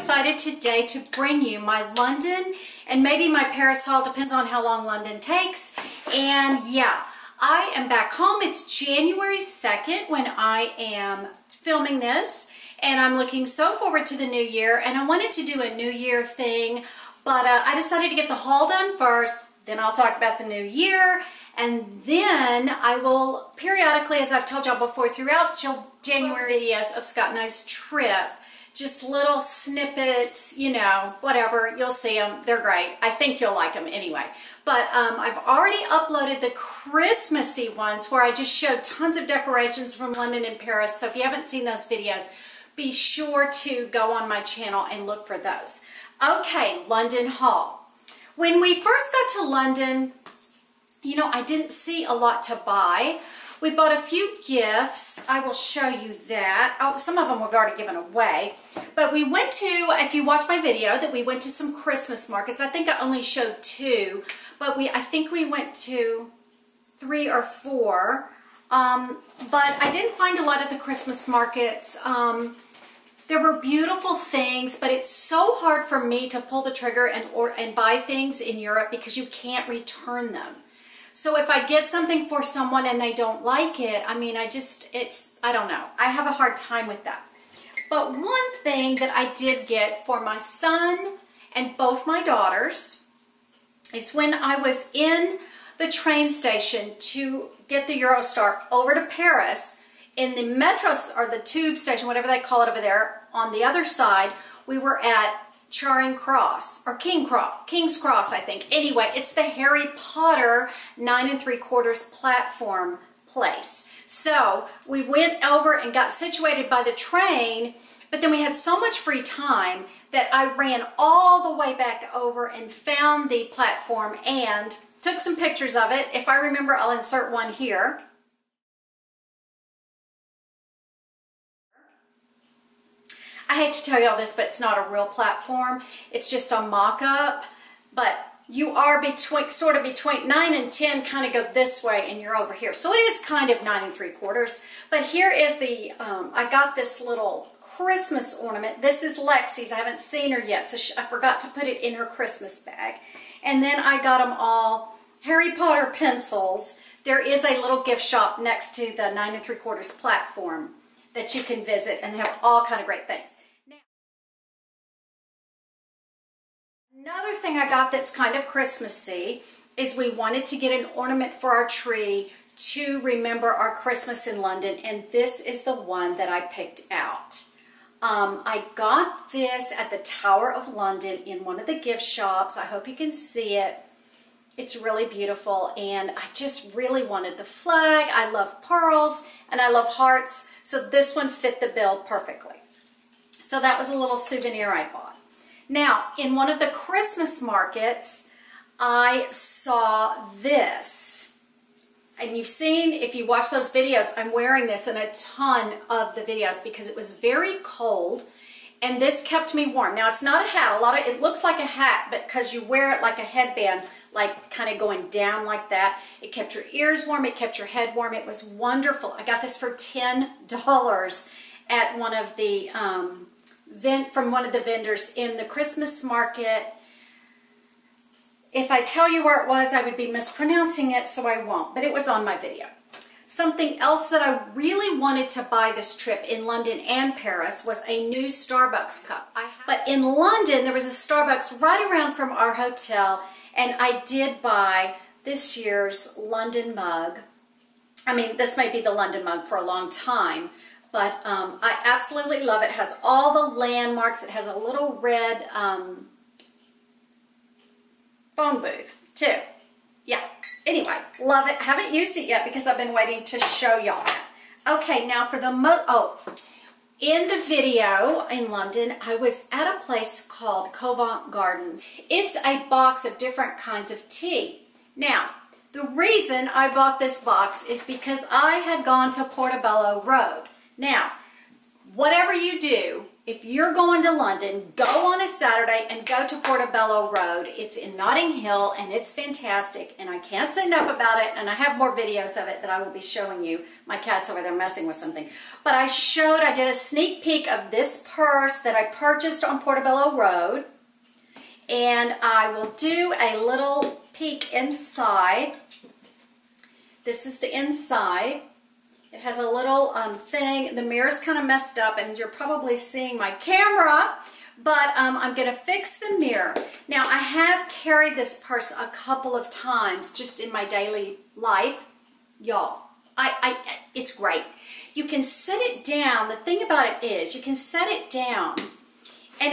excited today to bring you my London and maybe my Paris haul, depends on how long London takes. And yeah, I am back home. It's January 2nd when I am filming this, and I'm looking so forward to the new year, and I wanted to do a new year thing, but I decided to get the haul done first, then I'll talk about the new year, and then I will periodically, as I've told y'all before, throughout January videos of Scott and I's trip, just little snippets, you know, whatever, you'll see them. They're great. I think you'll like them anyway. But I've already uploaded the Christmassy ones where I just showed tons of decorations from London and Paris. So if you haven't seen those videos, be sure to go on my channel and look for those. Okay, London haul. When we first got to London, you know, I didn't see a lot to buy. We bought a few gifts. I will show you that. Oh, some of them we've already given away. But we went to, if you watch my video, that we went to some Christmas markets. I think I only showed 2, but I think we went to 3 or 4. But I didn't find a lot at the Christmas markets. There were beautiful things, but it's so hard for me to pull the trigger and buy things in Europe because you can't return them. So if I get something for someone and they don't like it, I mean, I don't know. I have a hard time with that. But one thing that I did get for my son and both my daughters is when I was in the train station to get the Eurostar over to Paris, in the metro or the tube station, whatever they call it over there, on the other side, we were at Charing Cross, or King's Cross, I think. Anyway, it's the Harry Potter 9 3/4 platform place. So we went over and got situated by the train, but then we had so much free time that I ran all the way back over and found the platform and took some pictures of it. If I remember, I'll insert one here. I hate to tell you all this, but it's not a real platform. It's just a mock-up, but you are sort of between 9 and 10, kind of go this way, and you're over here. So it is kind of 9 3/4. But here is the, I got this little Christmas ornament. This is Lexi's. I haven't seen her yet, so I forgot to put it in her Christmas bag. And then I got them all Harry Potter pencils. There is a little gift shop next to the 9 3/4 platform that you can visit, and they have all kind of great things. Another thing I got that's kind of Christmassy is we wanted to get an ornament for our tree to remember our Christmas in London, and this is the one that I picked out. I got this at the Tower of London in one of the gift shops. I hope you can see it. It's really beautiful, and I just really wanted the flag. I love pearls, and I love hearts, so this one fit the bill perfectly. So that was a little souvenir I bought. Now, in one of the Christmas markets, I saw this. And you've seen, if you watch those videos, I'm wearing this in a ton of the videos because it was very cold, and this kept me warm. Now, it's not a hat. It looks like a hat, but because you wear it like a headband, like kind of going down like that, it kept your ears warm, it kept your head warm. It was wonderful. I got this for $10 at one of the from one of the vendors in the Christmas market. If I tell you where it was, I would be mispronouncing it, so I won't, but it was on my video. Something else that I really wanted to buy this trip in London and Paris was a new Starbucks cup. But in London, there was a Starbucks right around from our hotel, and I did buy this year's London mug. I mean, this may be the London mug for a long time, but I absolutely love it. It has all the landmarks. It has a little red phone booth, too. Yeah. Anyway, love it. Haven't used it yet because I've been waiting to show y'all that. Okay, now for the in the video in London, I was at a place called Covent Gardens. It's a box of different kinds of tea. Now, the reason I bought this box is because I had gone to Portobello Road. Now, whatever you do, if you're going to London, go on a Saturday and go to Portobello Road. It's in Notting Hill and it's fantastic, and I can't say enough about it, and I have more videos of it that I will be showing you. My cat's over there messing with something. But I did a sneak peek of this purse that I purchased on Portobello Road, and I will do a little peek inside. This is the inside. It has a little thing. The mirror's kind of messed up, and you're probably seeing my camera, but I'm going to fix the mirror. Now, I have carried this purse a couple of times just in my daily life. Y'all, it's great. You can set it down. The thing about it is you can set it down, and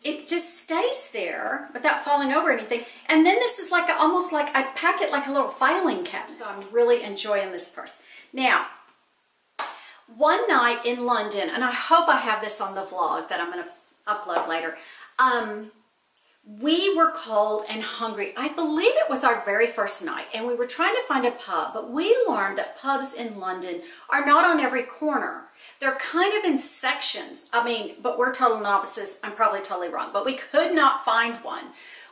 it just stays there without falling over anything. And then this is like almost like I pack it like a little filing cabinet. So I'm really enjoying this purse. Now, one night in London, and I hope I have this on the vlog that I'm going to upload later, we were cold and hungry. I believe it was our very first night, and we were trying to find a pub, but we learned that pubs in London are not on every corner. They're kind of in sections. I mean, but we're total novices. I'm probably totally wrong, but we could not find one.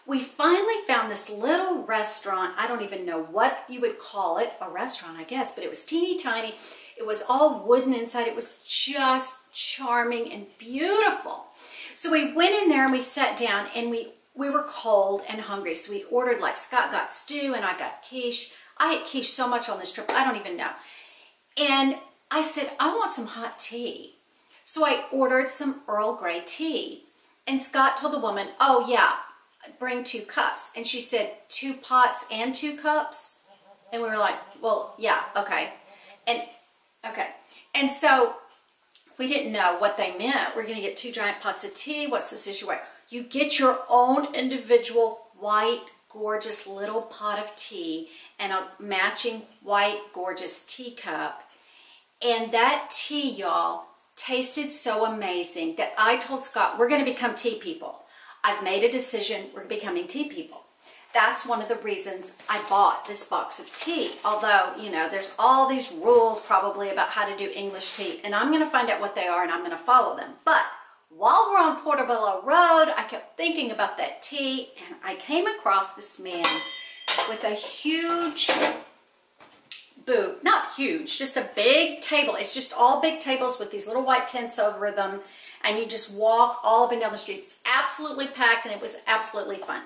We finally found this little restaurant. I don't even know what you would call it. A restaurant, I guess, but it was teeny tiny. It was all wooden inside. It was just charming and beautiful. So we went in there and we sat down, and we were cold and hungry. So we ordered, like, Scott got stew and I got quiche. I ate quiche so much on this trip, I don't even know. And I said, I want some hot tea. So I ordered some Earl Grey tea. And Scott told the woman, oh yeah, bring 2 cups. And she said, 2 pots and 2 cups? And we were like, well, yeah, okay. And so we didn't know what they meant. We're going to get 2 giant pots of tea. What's the situation? You get your own individual white, gorgeous little pot of tea and a matching white, gorgeous teacup. And that tea, y'all, tasted so amazing that I told Scott, we're going to become tea people. I've made a decision. We're becoming tea people. That's one of the reasons I bought this box of tea. Although, you know, there's all these rules probably about how to do English tea, and I'm going to find out what they are and I'm going to follow them. But while we're on Portobello Road, I kept thinking about that tea, and I came across this man with a huge booth. Not huge, just a big table. It's just all big tables with these little white tents over them, and you just walk all up and down the street. It's absolutely packed, and it was absolutely fun.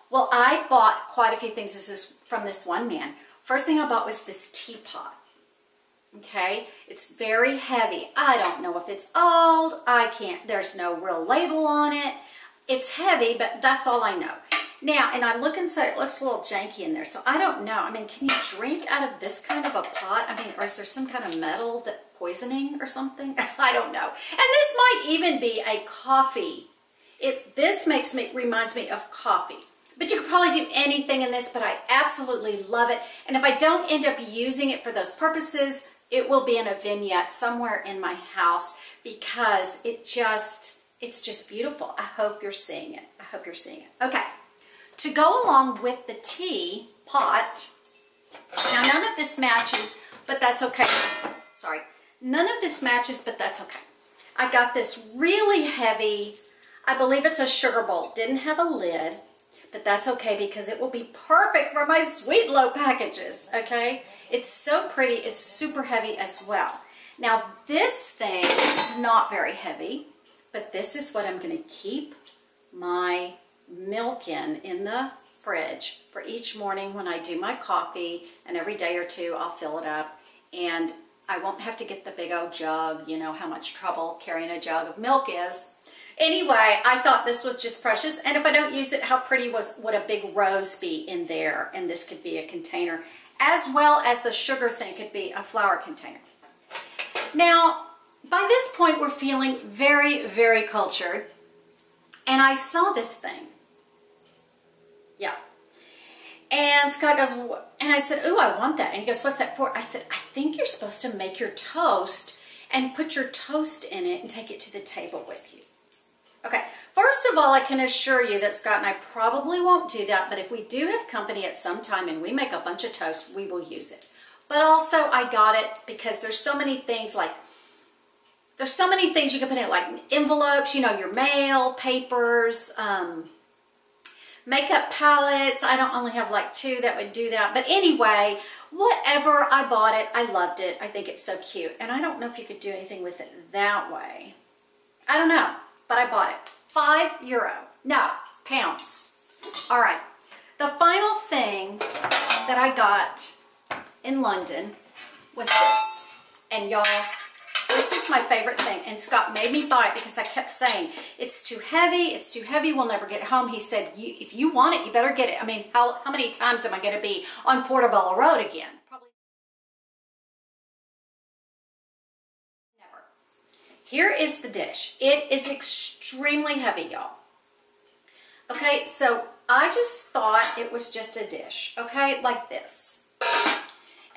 Well, I bought quite a few things. This is from this one man. First thing I bought was this teapot. Okay, it's very heavy. I don't know if it's old. There's no real label on it. It's heavy, but that's all I know. Now, and I look inside, it looks a little janky in there, so I don't know. I mean, can you drink out of this kind of a pot? I mean, or is there some kind of metal that poisoning or something? I don't know. And this might even be a coffee. This reminds me of coffee. But you could probably do anything in this, but I absolutely love it. And if I don't end up using it for those purposes, it will be in a vignette somewhere in my house because it's just beautiful. I hope you're seeing it. I hope you're seeing it. Okay. To go along with the tea pot, now none of this matches, but that's okay. Sorry. None of this matches, but that's okay. I got this really heavy, I believe it's a sugar bowl. Didn't have a lid. But that's okay because it will be perfect for my sweet low packages, okay? It's so pretty. It's super heavy as well. Now, this thing is not very heavy, but this is what I'm going to keep my milk in the fridge for each morning when I do my coffee, and every day or two I'll fill it up, and I won't have to get the big old jug. You know how much trouble carrying a jug of milk is. Anyway, I thought this was just precious, and if I don't use it, how pretty would a big rose be in there? And this could be a container, as well as the sugar thing could be a flower container. Now, by this point, we're feeling very, very cultured, and I saw this thing. Yeah. And Scott goes, and I said, ooh, I want that. And he goes, what's that for? I said, I think you're supposed to make your toast and put your toast in it and take it to the table with you. Okay, first of all, I can assure you that Scott and I probably won't do that, but if we do have company at some time and we make a bunch of toast, we will use it. But also, I got it because there's so many things like There's so many things you can put in, like envelopes, you know, your mail, papers, makeup palettes. I don't only have like 2 that would do that. But anyway, whatever, I bought it. I loved it. I think it's so cute. And I don't know if you could do anything with it that way. I don't know, but I bought it. €5. No, pounds. All right. The final thing that I got in London was this. And y'all, this is my favorite thing. And Scott made me buy it because I kept saying, it's too heavy, we'll never get it home. He said, if you want it, you better get it. I mean, how many times am I going to be on Portobello Road again? Probably never. Here is the dish. It is extremely heavy, y'all. Okay, so I just thought it was just a dish, okay, like this.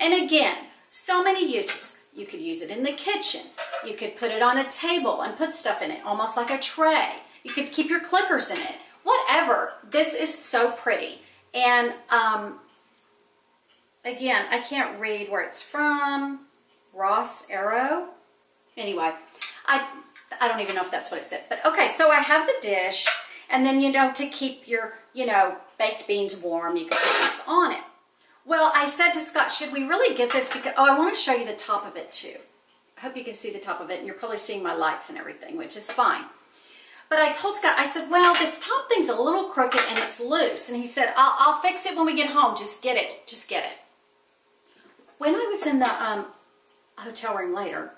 And again, so many uses. You could use it in the kitchen. You could put it on a table and put stuff in it, almost like a tray. You could keep your clickers in it. Whatever. This is so pretty. And again, I can't read where it's from. Ross Arrow. Anyway, I don't even know if that's what it said. But okay, so I have the dish. And then, you know, to keep your, you know, baked beans warm, you can put this on it. Well, I said to Scott, should we really get this? Because, oh, I want to show you the top of it too. I hope you can see the top of it, and you're probably seeing my lights and everything, which is fine. But I told Scott, I said, well, this top thing's a little crooked and it's loose. And he said, I'll fix it when we get home. Just get it. Just get it. When I was in the hotel room later,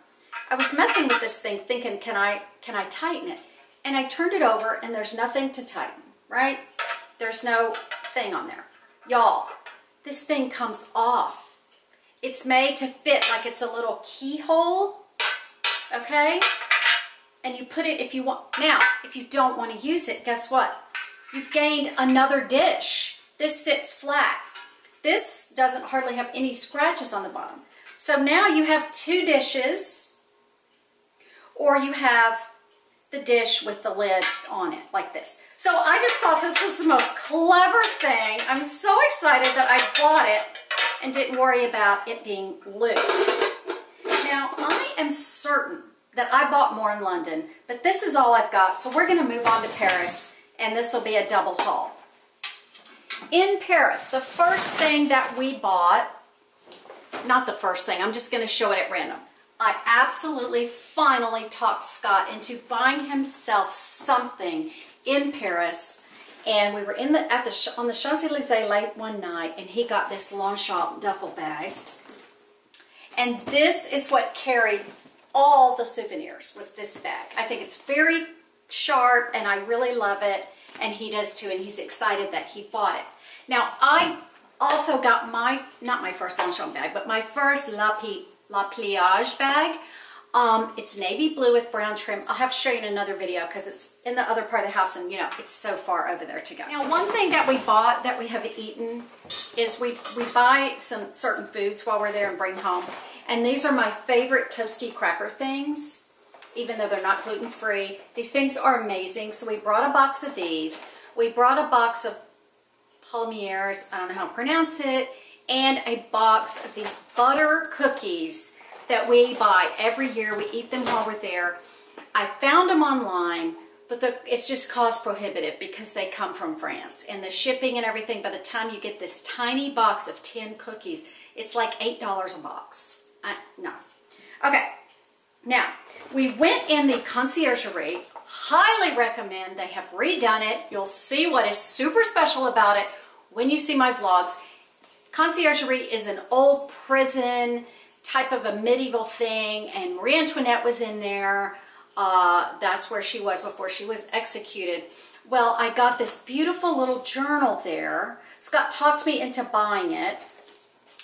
I was messing with this thing thinking, can I tighten it? And I turned it over and there's nothing to tighten, right? There's no thing on there. Y'all, this thing comes off. It's made to fit like it's a little keyhole, okay? And you put it if you want. Now, if you don't want to use it, guess what? You've gained another dish. This sits flat. This doesn't hardly have any scratches on the bottom. So now you have 2 dishes, or you have the dish with the lid on it like this. So I just thought this was the most clever thing. I'm so excited that I bought it and didn't worry about it being loose. Now, I am certain that I bought more in London, but this is all I've got. So we're going to move on to Paris, and this will be a double haul. In Paris, the first thing that we bought, not the first thing, I'm just going to show it at random. I absolutely finally talked Scott into buying himself something in Paris, and we were on the Champs-Élysées late one night, and he got this Longchamp duffel bag, and this is what carried all the souvenirs, was this bag. I think it's very sharp, and I really love it, and he does too, and he's excited that he bought it. Now, I also got not my first Longchamp bag, but my first La Pliage bag. It's navy blue with brown trim. I'll have to show you in another video because it's in the other part of the house, and you know, it's so far over there to go. Now, one thing that we bought that we have eaten is we buy some certain foods while we're there and bring home. And these are my favorite toasty cracker things, even though they're not gluten-free. These things are amazing. So we brought a box of these. We brought a box of Palmiers, I don't know how to pronounce it, and a box of these butter cookies that we buy every year. We eat them while we're there. I found them online, but it's just cost prohibitive because they come from France. And the shipping and everything, by the time you get this tiny box of 10 cookies, it's like $8 a box. No. Okay. Now, we went in the conciergerie. Highly recommend. They have redone it. You'll see what is super special about it when you see my vlogs. Conciergerie is an old prison type of a medieval thing, and Marie Antoinette was in there. That's where she was before she was executed. Well, I got this beautiful little journal there. Scott talked me into buying it.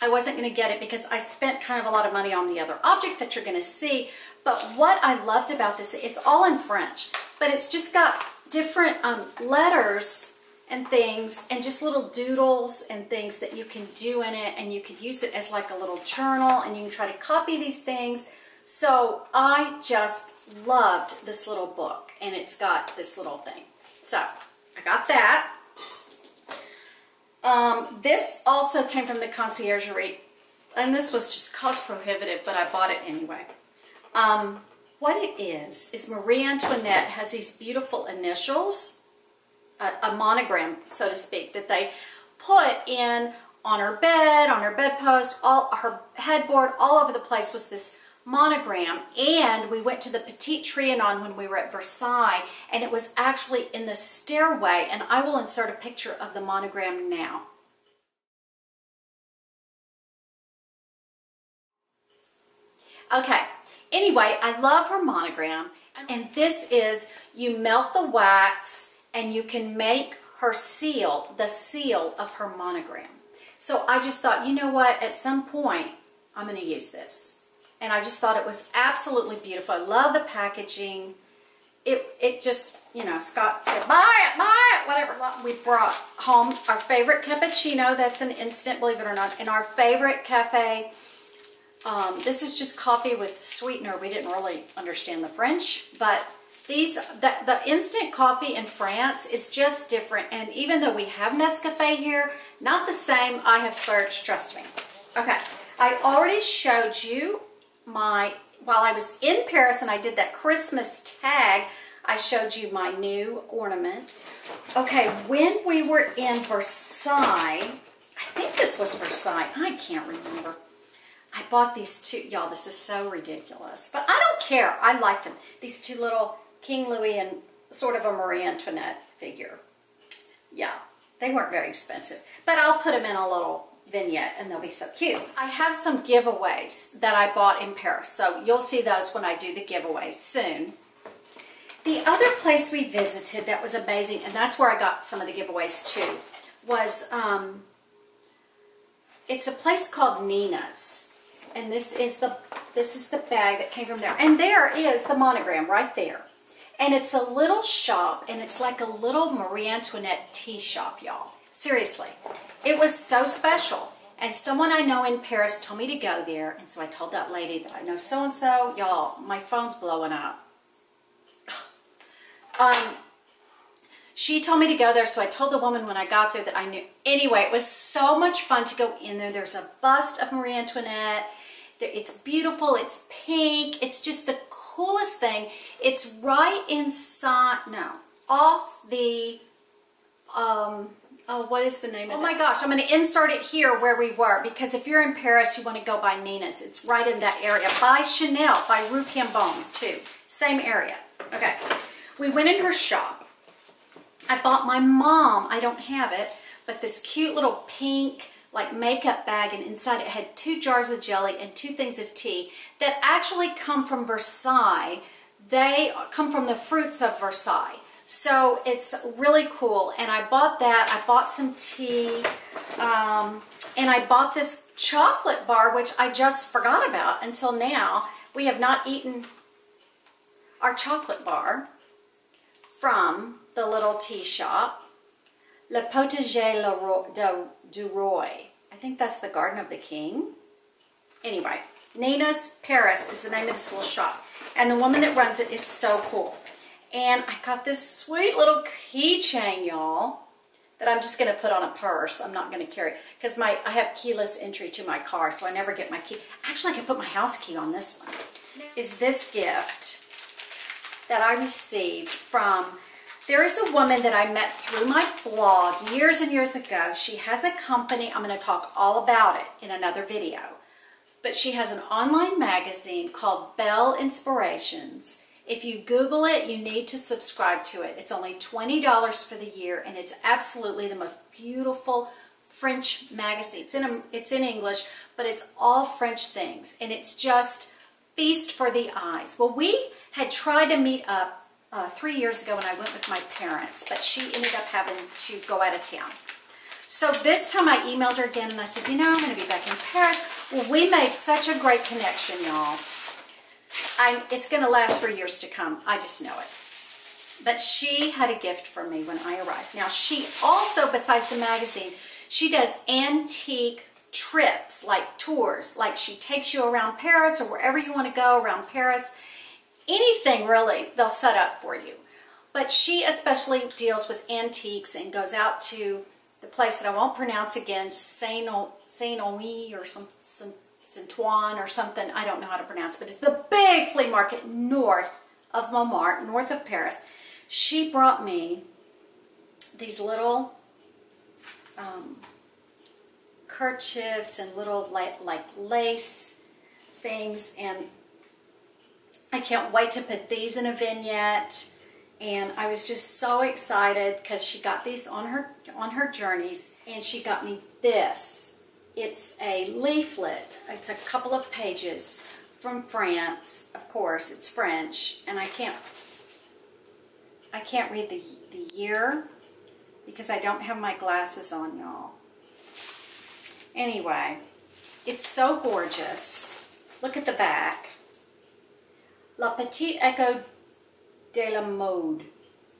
I wasn't going to get it because I spent kind of a lot of money on the other object that you're going to see. But what I loved about this, it's all in French, but it's just got different letters and things, and just little doodles and things that you can do in it, and you could use it as like a little journal, and you can try to copy these things. So I just loved this little book, and it's got this little thing. So I got that. This also came from the conciergerie, and this was just cost prohibitive, but I bought it anyway. what it is Marie Antoinette has these beautiful initials, a monogram, so to speak, that they put in on her bed, on her bedpost, all her headboard, all over the place was this monogram. And we went to the Petit Trianon when we were at Versailles, and it was actually in the stairway, and I will insert a picture of the monogram now. Okay, anyway, I love her monogram, and this is, you melt the wax and you can make her seal, the seal of her monogram. So I just thought, you know what, at some point, I'm going to use this. And I just thought it was absolutely beautiful. I love the packaging. It just, you know, Scott said, buy it, whatever. We brought home our favorite cappuccino. That's an instant, believe it or not, in our favorite cafe. This is just coffee with sweetener. We didn't really understand the French, but the instant coffee in France is just different. And even though we have Nescafe here, not the same. I have searched, trust me. Okay, I already showed you while I was in Paris and I did that Christmas tag, I showed you my new ornament. Okay, when we were in Versailles, I think this was Versailles, I can't remember. I bought these two, y'all, this is so ridiculous, but I don't care, I liked them. These two little King Louis and sort of a Marie Antoinette figure. Yeah, they weren't very expensive, but I'll put them in a little vignette and they'll be so cute. I have some giveaways that I bought in Paris, so you'll see those when I do the giveaways soon. The other place we visited that was amazing, and that's where I got some of the giveaways too, was it's a place called Nina's, and this is the bag that came from there, and there is the monogram right there. And it's a little shop, and it's like a little Marie Antoinette tea shop, y'all. Seriously, it was so special. And someone I know in Paris told me to go there, and so I told that lady that I know so-and-so. Y'all, my phone's blowing up. She told me to go there, so I told the woman when I got there that I knew. Anyway, it was so much fun to go in there. There's a bust of Marie Antoinette. It's beautiful. It's pink. It's just the coolest thing. It's right inside, no, off the, oh, what is the name of it? Oh my gosh, I'm going to insert it here where we were, because if you're in Paris, you want to go by Nina's. It's right in that area. By Chanel, by Rue Cambon's too. Same area. Okay. We went in her shop. I bought my mom, I don't have it, but this cute little pink like makeup bag, and inside it had 2 jars of jelly and 2 things of tea that actually come from Versailles. They come from the fruits of Versailles. So it's really cool, and I bought that. I bought some tea, and I bought this chocolate bar, which I just forgot about until now. We have not eaten our chocolate bar from the little tea shop. Le Potager du Roi. I think that's the Garden of the King. Anyway, Nina's Paris is the name of this little shop. And the woman that runs it is so cool. And I got this sweet little keychain, y'all, that I'm just going to put on a purse. I'm not going to carry it because I have keyless entry to my car, so I never get my key. Actually, I could put my house key on this one. Is this gift that I received from... There is a woman that I met through my blog years and years ago. She has a company. I'm going to talk all about it in another video. But she has an online magazine called Belle Inspirations. If you Google it, you need to subscribe to it. It's only $20 for the year, and it's absolutely the most beautiful French magazine. It's in English, but it's all French things, and it's just feast for the eyes. Well, we had tried to meet up 3 years ago when I went with my parents, but she ended up having to go out of town. So this time I emailed her again and I said, you know, I'm going to be back in Paris. Well, we made such a great connection, y'all. It's going to last for years to come. I just know it. But she had a gift for me when I arrived. Now, she also, besides the magazine, she does antique trips, like tours. Like she takes you around Paris or wherever you want to go around Paris. Anything really, they'll set up for you. But she especially deals with antiques and goes out to the place that I won't pronounce again, Saint-Omy or some Saint-Ouen or something. I don't know how to pronounce it, but it's the big flea market north of Montmartre, north of Paris. She brought me these little kerchiefs and little like lace things, and I can't wait to put these in a vignette. And I was just so excited because she got these on her journeys, and she got me this. It's a leaflet. It's a couple of pages from France. Of course, it's French, and I can't read the year because I don't have my glasses on, y'all. Anyway, it's so gorgeous. Look at the back. La Petite Echo de la Mode.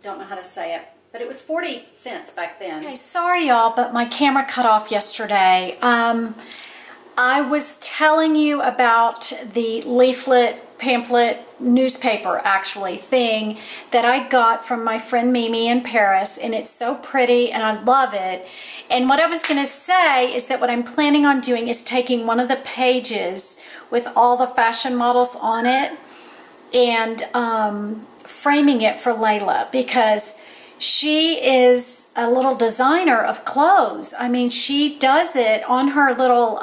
Don't know how to say it, but it was 40 cents back then. Okay, sorry y'all, but my camera cut off yesterday. I was telling you about the leaflet, pamphlet, newspaper actually thing that I got from my friend Mimi in Paris, and it's so pretty and I love it. And what I was going to say is that what I'm planning on doing is taking one of the pages with all the fashion models on it and framing it for Layla, because she is a little designer of clothes. I mean, she does it on her little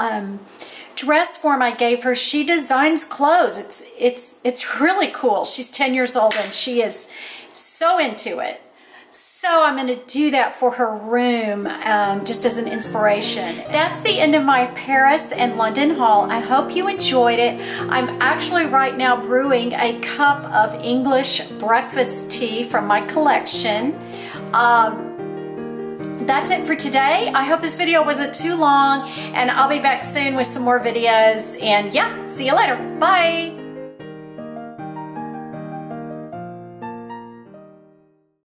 dress form I gave her. She designs clothes. It's really cool. She's 10 years old and she is so into it. So I'm going to do that for her room just as an inspiration. That's the end of my Paris and London haul. I hope you enjoyed it. I'm actually right now brewing a cup of English breakfast tea from my collection. That's it for today. I hope this video wasn't too long, and I'll be back soon with some more videos. And yeah, see you later. Bye.